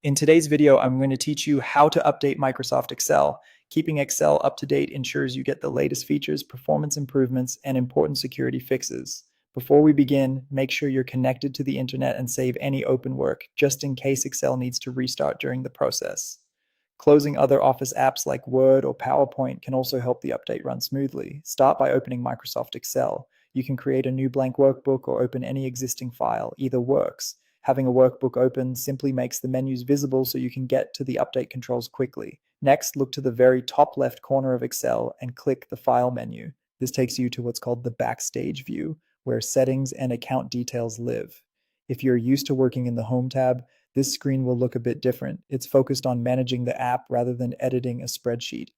In today's video, I'm going to teach you how to update Microsoft Excel. Keeping Excel up to date ensures you get the latest features, performance improvements, and important security fixes. Before we begin, make sure you're connected to the internet and save any open work, just in case Excel needs to restart during the process. Closing other Office apps like Word or PowerPoint can also help the update run smoothly. Start by opening Microsoft Excel. You can create a new blank workbook or open any existing file. Either works. Having a workbook open simply makes the menus visible so you can get to the update controls quickly. Next, look to the very top left corner of Excel and click the File menu. This takes you to what's called the Backstage view, where settings and account details live. If you're used to working in the Home tab, this screen will look a bit different. It's focused on managing the app rather than editing a spreadsheet.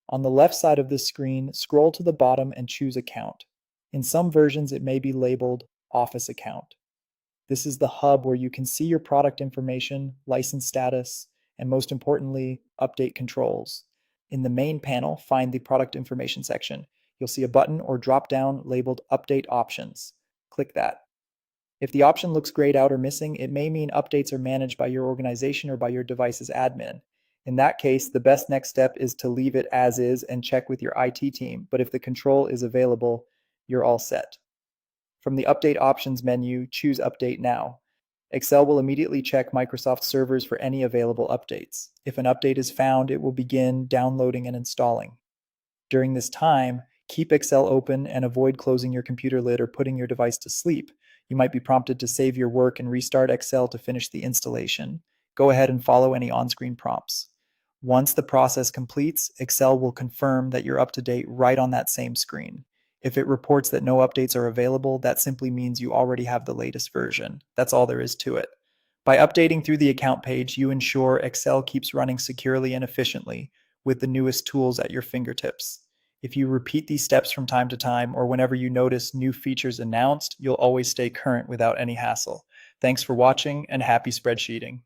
On the left side of this screen, scroll to the bottom and choose Account. In some versions, it may be labeled Office Account. This is the hub where you can see your product information, license status, and most importantly, update controls. In the main panel, find the product information section. You'll see a button or drop down labeled Update Options. Click that. If the option looks grayed out or missing, it may mean updates are managed by your organization or by your device's admin. In that case, the best next step is to leave it as is and check with your IT team, but if the control is available, you're all set. From the Update Options menu, choose Update Now. Excel will immediately check Microsoft servers for any available updates. If an update is found, it will begin downloading and installing. During this time, keep Excel open and avoid closing your computer lid or putting your device to sleep. You might be prompted to save your work and restart Excel to finish the installation. Go ahead and follow any on-screen prompts. Once the process completes, Excel will confirm that you're up to date right on that same screen. If it reports that no updates are available, that simply means you already have the latest version. That's all there is to it. By updating through the account page, you ensure Excel keeps running securely and efficiently with the newest tools at your fingertips. If you repeat these steps from time to time or whenever you notice new features announced, you'll always stay current without any hassle. Thanks for watching and happy spreadsheeting.